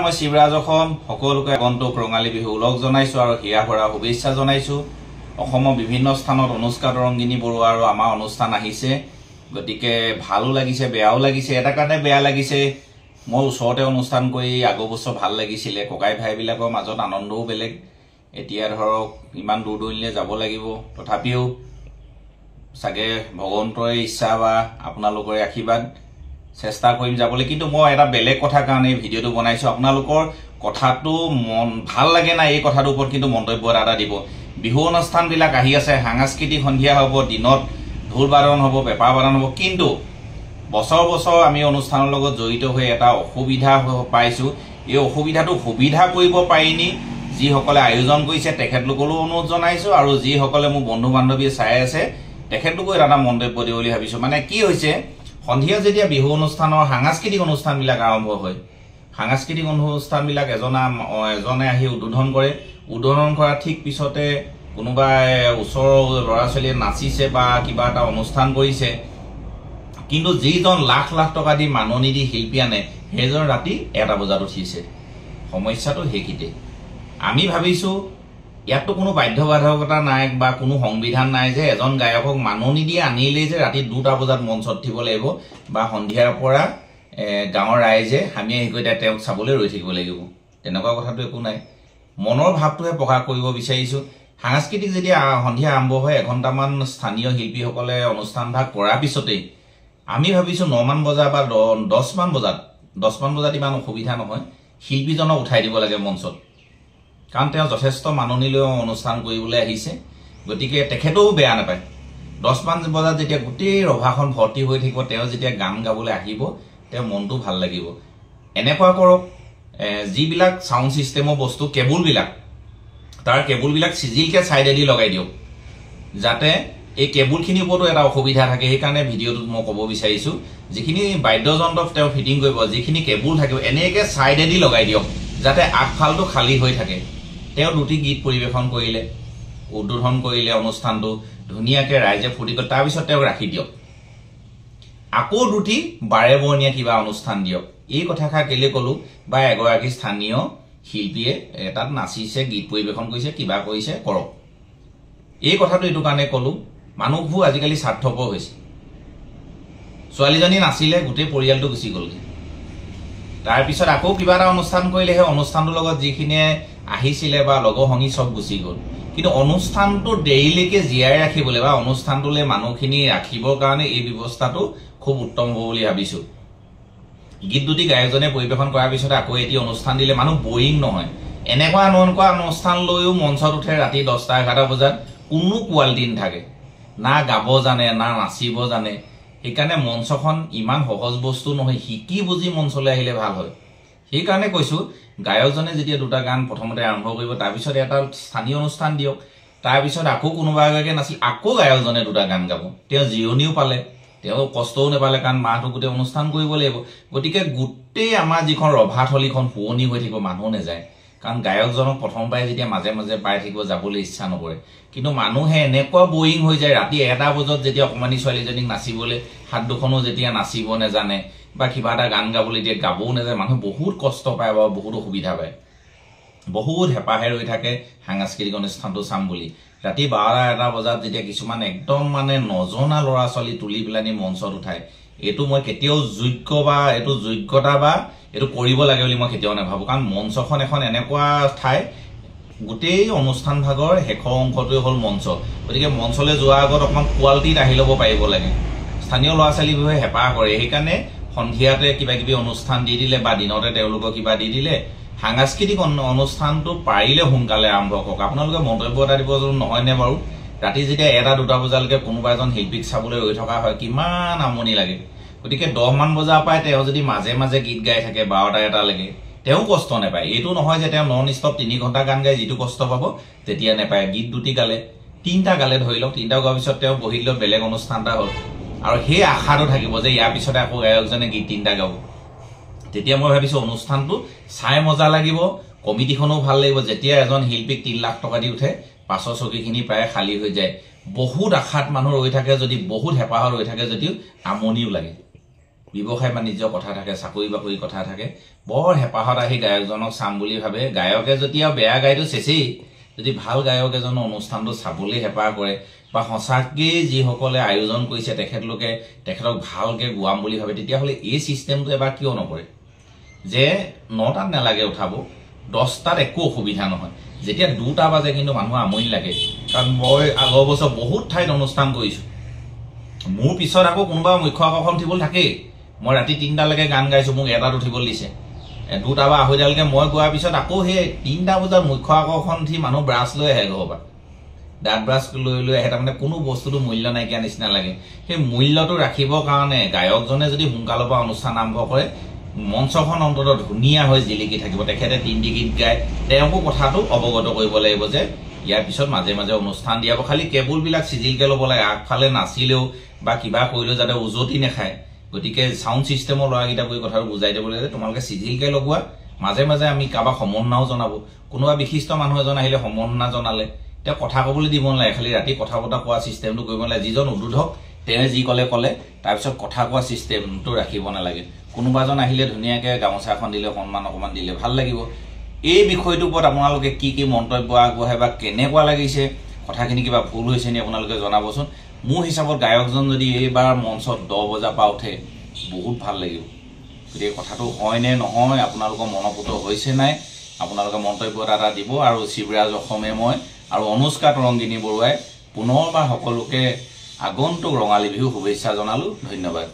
মই শিৱৰাজ অসম সকলোকে আগন্তুক ৰঙালী বিহু উলগ জনাইছো আৰু হিয়া ভৰা শুভেচ্ছা জনাইছো। অসমৰ বিভিন্ন স্থানত অনুষ্কা তৰংগিনী বৰুৱা আৰু আমাৰ অনুষ্ঠান আহিছে, গতিকে ভালো লাগিছে বেয়াও লাগিছে। এটা কাৰণে বেয়া লাগিছে, মই ওচৰতে অনুষ্ঠান কৰি আগৰ বছৰ ভাল লাগিছিলে, ককাই ভাইবিলাকৰ মাজত আনন্দও বেলেগ। এতিয়া ধৰক ইমান দূৰ দূৰণিলৈ যাব লাগিব, তথাপিও চাগে ভগৱন্তৰ ইচ্ছা বা আপোনালোকৰ আশীৰ্বাদ চেষ্টা কৰিম যাবলৈ। কিন্তু মই এটা বেলেগ কথাৰ কাৰণে ভিডিঅ'টো বনাইছো, আপোনালোকৰ কথাটো মন ভাল লাগে না এই কথাটোৰ ওপৰত কিন্তু মন্তব্য এটা দিব। বিহু অনুষ্ঠানবিলাক আহি আছে, সাংস্কৃতিক সন্ধিয়া হ'ব, দিনত ঢোল বাদন হ'ব, পেঁপা বাদন হ'ব, কিন্তু বছৰ বছৰ আমি অনুষ্ঠানৰ লগত জড়িত হৈ এটা অসুবিধা পাইছো। এই অসুবিধাটো সুবিধা কৰিব পাৰিনি যিসকলে আয়োজন কৰিছে তেখেতলোকলৈও অনুৰোধ জনাইছো, আৰু যিসকলে মোৰ বন্ধু বান্ধৱীয়ে চাই আছে তেখেতলোকো এটা মন্তব্য দিব বুলি ভাবিছো। মানে কি হৈছে, সন্ধিয়া যেতিয়া বিহু অনুষ্ঠানৰ সাংস্কৃতিক অনুষ্ঠানবিলাক আৰম্ভ হয়, সাংস্কৃতিক অনুষ্ঠানবিলাক এজনে আহি উদ্বোধন কৰে, উদ্বোধন কৰাৰ ঠিক পিছতে কোনোবাই ওচৰৰ ল'ৰা ছোৱালীয়ে নাচিছে বা কিবা এটা অনুষ্ঠান কৰিছে, কিন্তু যিজন লাখ লাখ টকা দি মাননি দি শিল্পী আনে সেইজন ৰাতি 1টা বজাত উঠিছে। সমস্যাটো সেইখিনিতে। আমি ভাবিছো ইয়াততো কোনো বাধ্যবাধকতা নাই বা কোনো সংবিধান নাই যে এজন গায়কক মাননি দি আনিলেই যে ৰাতি 2টা বজাত মঞ্চত উঠিব লাগিব বা সন্ধিয়াৰ পৰা গাঁৱৰ ৰাইজে আমি আহি গৈ তেওঁক চাবলৈ ৰৈ থাকিব লাগিব, তেনেকুৱা কথাটো একো নাই। মনৰ ভাৱটোহে প্ৰকাশ কৰিব বিচাৰিছো। সাংস্কৃতিক যেতিয়া সন্ধিয়া আৰম্ভ হয়, 1 ঘণ্টামান স্থানীয় শিল্পীসকলে অনুষ্ঠান ভাগ কৰাৰ পিছতেই আমি ভাবিছো 9 মান বজা বা 10 মান বজাত ইমান অসুবিধা নহয়, শিল্পীজনক উঠাই দিব লাগে মঞ্চত, কাৰণ তেওঁ যথেষ্ট মাননি লৈ অনুষ্ঠান কৰিবলৈ আহিছে। গতিকে তেখেতেও বেয়া নাপায়। 10 মান বজাত যেতিয়া গোটেই ৰভাখন ভৰ্তি হৈ থাকিব, তেওঁ যেতিয়া গান গাবলৈ আহিব তেওঁৰ মনটো ভাল লাগিব। এনেকুৱা কৰক, যিবিলাক চাউণ্ড ছিষ্টেমৰ বস্তু কেবুলবিলাক, তাৰ কেবুলবিলাক চিজিলকে ছাইডেদি লগাই দিয়ক, যাতে এই কেবুলখিনিৰ ওপৰতো এটা অসুবিধা থাকে। সেইকাৰণে ভিডিঅ'টোত মই ক'ব বিচাৰিছো, যিখিনি বাদ্যযন্ত্ৰ তেওঁ ফিটিং কৰিব, যিখিনি কেবুল থাকিব এনেকৈ ছাইডেদি লগাই দিয়ক, যাতে আগফালটো খালী হৈ থাকে। তেওঁ 2টি গীত পৰিৱেশন কৰিলে, উদ্বোধন কৰিলে অনুষ্ঠানটো ধুনীয়াকৈ, ৰাইজে ফূৰ্তি কৰি তাৰপিছত তেওঁক ৰাখি দিয়ক। আকৌ 2টি বাৰে বৰণীয়া কিবা অনুষ্ঠান দিয়ক। এই কথাষাৰ কেলে ক'লো, বা এগৰাকী স্থানীয় শিল্পীয়ে তাত নাচিছে, গীত পৰিৱেশন কৰিছে, কিবা কৰিছে, কৰক। এই কথাটো এইটো কাৰণে ক'লো, মানুহবোৰ আজিকালি স্বাৰ্থপৰ হৈছে। ছোৱালীজনী নাচিলে, গোটেই পৰিয়ালটো গুচি গ'লগৈ, তাৰপিছত আকৌ কিবা এটা অনুষ্ঠান কৰিলে সেই অনুষ্ঠানটোৰ লগত যিখিনিয়ে আহিছিলে বা লগৰ সংগী চব গুচি গ'ল। কিন্তু অনুষ্ঠানটো দেৰিলৈকে জীয়াই ৰাখিবলৈ বা অনুষ্ঠানটোলৈ মানুহখিনি ৰাখিবৰ কাৰণে এই ব্যৱস্থাটো খুব উত্তম হ'ব বুলি ভাবিছো। গীত 2টি গায়কজনে পৰিৱেশন কৰাৰ পিছতে আকৌ এটি অনুষ্ঠান দিলে মানুহ বৰিং নহয়। এনেকুৱা অনুষ্ঠান লৈও মঞ্চত উঠে ৰাতি 10টা-11টা বজাত, কোনো কোৱালিটি নাথাকে, না গাব জানে না নাচিব জানে। সেইকাৰণে মঞ্চখন ইমান সহজ বস্তু নহয়, শিকি বুজি মঞ্চলৈ আহিলে ভাল হয়। সেইকাৰণে কৈছো, গায়কজনে যেতিয়া 2টা গান প্ৰথমতে আৰম্ভ কৰিব, তাৰপিছত এটা স্থানীয় অনুষ্ঠান দিয়ক, তাৰপিছত আকৌ কোনোবা এগৰাকীয়ে নাছিল, আকৌ গায়কজনে 2টা গান গাব। তেওঁ জিৰণিও পালে, তেওঁ কষ্টও নাপালে, কাৰণ মাহটো গোটেই অনুষ্ঠান কৰিব লাগিব। গতিকে গোটেই আমাৰ যিখন ৰভাথলীখন শুৱনি হৈ থাকিব, মানুহ নাযায়, কাৰণ গায়কজনক প্ৰথমবাৰে যেতিয়া মাজে মাজে পাই থাকিব, যাবলৈ ইচ্ছা নকৰে। কিন্তু মানুহে এনেকুৱা বৰিং হৈ যায়, ৰাতি 1টা বজাত যেতিয়া অকণমানি ছোৱালীজনীক নাচিবলৈ, হাত দুখনো যেতিয়া নাচিব নাজানে বা কিবা এটা গান গাবলৈ দিয়ে, গাবও নাযায়, মানুহ বহুত কষ্ট পায় বা বহুত অসুবিধা পায়, বহুত হেঁপাহে ৰৈ থাকে সাংস্কৃতিক অনুষ্ঠানটো চাম বুলি। ৰাতি 12-1টা বজাত যেতিয়া কিছুমান একদম নজনা ল'ৰা ছোৱালী তুলি পেলানি মঞ্চত উঠায়, এইটো মই কেতিয়াও যোগ্যতা বা এইটো কৰিব লাগে বুলি মই কেতিয়াও নাভাবোঁ। কাৰণ মঞ্চখন এখন এনেকুৱা ঠাই, গোটেই অনুষ্ঠান ভাগৰ শেষৰ অংশটোৱে হ'ল মঞ্চ। গতিকে মঞ্চলৈ যোৱাৰ আগত অকণমান কোৱালিটিত আহি ল'ব পাৰিব লাগে। স্থানীয় ল'ৰা ছোৱালীবোৰে হেঁপাহ কৰে, সেইকাৰণে সন্ধিয়াতে কিবা কিবি অনুষ্ঠান দি দিলে বা দিনতে তেওঁলোকক কিবা দি দিলে। সাংস্কৃতিক অনুষ্ঠানটো পাৰিলে সোনকালে আৰম্ভ কৰক। আপোনালোকে মন্তব্য এটা দিব নহয়নে বাৰু? ৰাতি যেতিয়া 1টা-2টা বজালৈকে কোনোবা এজন শিল্পীক চাবলৈ ৰৈ থকা হয়, কিমান আমনি লাগে। গতিকে 10 মান বজাৰ পৰাই তেওঁ যদি মাজে মাজে গীত গাই থাকে 12টা-1টালৈকে, তেওঁ কষ্ট নাপায়। এইটো নহয় যে তেওঁ নন ষ্টপ 3 ঘণ্টা গান গাই যিটো কষ্ট পাব তেতিয়া নাপায়। গীত 2টি গালে, 3টা গালে ধৰি লওক, 3টা গোৱাৰ পিছত তেওঁ বহি দিলেও বেলেগ অনুষ্ঠান এটা হ'ল, আৰু সেই আশাটো থাকিব যে ইয়াৰ পিছতে আকৌ গায়কজনে গীত 3টা গাব। তেতিয়া মই ভাবিছো অনুষ্ঠানটো চাই মজা লাগিব, কমিটিখনো ভাল লাগিব। যেতিয়া এজন শিল্পীক 3 লাখ টকা দি উঠে, পাছৰ চকীখিনি প্ৰায় খালী হৈ যায়। বহুত আশাত মানুহ ৰৈ থাকে, যদি বহুত হেঁপাহত ৰৈ থাকে যদিও আমনিও লাগে। ব্যৱসায় বাণিজ্য কথা থাকে, চাকৰি বাকৰি কথা থাকে, বৰ হেঁপাহত আহি গায়কজনক চাম বুলি ভাবে। গায়কে যেতিয়া বেয়া গায়টো চেচেই, যদি ভাল গায়ক এজনৰ অনুষ্ঠানটো চাবলৈ হেঁপাহ কৰে বা সঁচাকেই যিসকলে আয়োজন কৰিছে তেখেতলোকে তেখেতক ভালকৈ গোৱাম বুলি ভাবে, তেতিয়াহ'লে এই ছিষ্টেমটো এবাৰ কিয় নকৰে যে 9টাত নালাগে উঠাব, 10টাত একো অসুবিধা নহয়। যেতিয়া 2টা বাজে কিন্তু মানুহৰ আমনি লাগে। কাৰণ মই আগৰ বছৰ বহুত ঠাইত অনুষ্ঠান কৰিছোঁ, মোৰ পিছত আকৌ কোনোবা মুখ্য আকৰ্ষণ উঠিবলৈ থাকেই। মই ৰাতি 3টালৈকে গান গাইছোঁ, মোক 1টাত উঠিবলৈ দিছে, 2টা বা 2:30লৈকে মই গোৱাৰ পিছত আকৌ সেই 3টা বজাত মুখ্য আকৰ্ষণ উঠি মানুহ ব্ৰাছ লৈ আহে, ঘৰৰ পৰা দাঁত ব্ৰাছ লৈ আহে। তাৰমানে কোনো বস্তুটো মূল্য নাইকিয়া নিচিনা লাগে। সেই মূল্যটো ৰাখিবৰ কাৰণে গায়কজনে যদি সোনকালৰ পৰা অনুষ্ঠান আৰম্ভ কৰে, মঞ্চখন অন্ততঃ ধুনীয়া হৈ জিলিকি থাকিব। তেখেতে 3টি গীত গায়, তেওঁকো কথাটো অৱগত কৰিব লাগিব যে ইয়াৰ পিছত মাজে মাজে অনুষ্ঠান দিয়াব। খালি কেবুলবিলাক চিজিলকৈ ল'ব লাগে, আগফালে নাচিলেও বা কিবা কৰিলেও যাতে উজতি নাখায়। গতিকে চাউণ্ড ছিষ্টেমৰ ল'ৰাকেইটাক এই কথাটো বুজাই দিব লাগে যে তোমালোকে চিজিলকৈ লগোৱা, মাজে মাজে আমি কাৰোবাক সম্বৰ্ধনাও জনাব। কোনোবা বিশিষ্ট মানুহ এজন আহিলে সম্বৰ্ধনা জনালে তেওঁ কথা ক'বলৈ দিব নালাগে, খালি ৰাতি কথা বতৰা কোৱা ছিষ্টেমটো কৰিব নালাগে। যিজন উদ্বোধক তেওঁ যি ক'লে তাৰপিছত কথা কোৱা ছিষ্টেমটো ৰাখিব নালাগে। কোনোবা এজন আহিলে ধুনীয়াকৈ গামোচা এখন দিলে, সন্মান অকণমান দিলে ভাল লাগিব। এই বিষয়টোৰ ওপৰত আপোনালোকে কি কি মন্তব্য আগবঢ়ায় বা কেনেকুৱা লাগিছে, কথাখিনি কিবা ভুল হৈছে নি আপোনালোকে জনাবচোন। মোৰ হিচাপত গায়কজন যদি এইবাৰ মঞ্চত 10 বজাৰ পৰা উঠে বহুত ভাল লাগিব। গতিকে কথাটো হয় নে নহয়, আপোনালোকৰ মনোপুত হৈছে নাই, আপোনালোকে মন্তব্য এটা দিব। আৰু শিৱৰাজ অসমে মই আৰু অনুষ্কা তৰংগিনী বৰুৱাই পুনৰবাৰ সকলোকে আগন্তুক ৰঙালী বিহু শুভেচ্ছা জনালোঁ। ধন্যবাদ।